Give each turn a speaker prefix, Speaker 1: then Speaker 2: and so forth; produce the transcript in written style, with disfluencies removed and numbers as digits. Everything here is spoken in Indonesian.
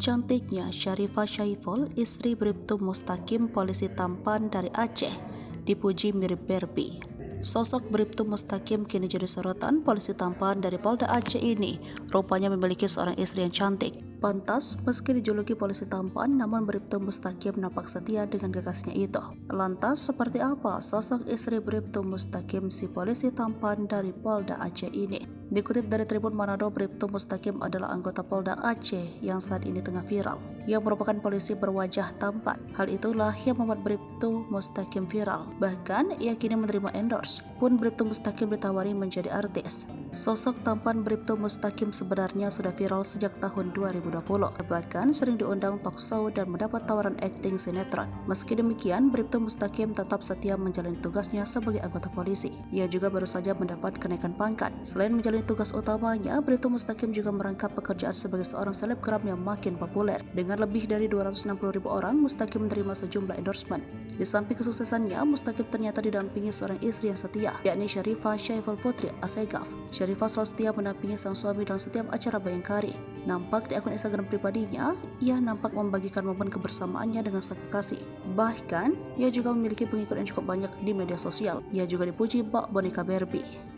Speaker 1: Cantiknya Sharifah Syaiful, istri Bribtu Mustaqim, polisi tampan dari Aceh, dipuji mirip Barbie. Sosok Bribtu Mustaqim kini jadi sorotan. Polisi tampan dari Polda Aceh ini rupanya memiliki seorang istri yang cantik. Pantas, meski dijuluki polisi tampan, namun Bribtu Mustaqim nampak setia dengan kekasihnya itu. Lantas, seperti apa sosok istri Bribtu Mustaqim, si polisi tampan dari Polda Aceh ini? Dikutip dari Tribun Manado, Bribtu Mustaqim adalah anggota Polda Aceh yang saat ini tengah viral, yang merupakan polisi berwajah tampan. Hal itulah yang membuat Bribtu Mustaqim viral. Bahkan, ia kini menerima endorse. Pun Bribtu Mustaqim ditawari menjadi artis. Sosok tampan Bribtu Mustaqim sebenarnya sudah viral sejak tahun 2020. Bahkan sering diundang talk show dan mendapat tawaran akting sinetron. Meski demikian, Bribtu Mustaqim tetap setia menjalani tugasnya sebagai anggota polisi. Ia juga baru saja mendapat kenaikan pangkat. Selain menjalani tugas utamanya, Bribtu Mustaqim juga merangkap pekerjaan sebagai seorang selebgram yang makin populer. Dengan lebih dari 260.000 orang, Mustaqim menerima sejumlah endorsement. Di samping kesuksesannya, Mustaqim ternyata didampingi seorang istri yang setia, yakni Sharifah Syaiful Putri Asegaf. Sharifah selalu setia mendampingi sang suami dalam setiap acara Bayangkari. Nampak di akun Instagram pribadinya, ia nampak membagikan momen kebersamaannya dengan sang kekasih. Bahkan, ia juga memiliki pengikut yang cukup banyak di media sosial. Ia juga dipuji bak boneka Barbie.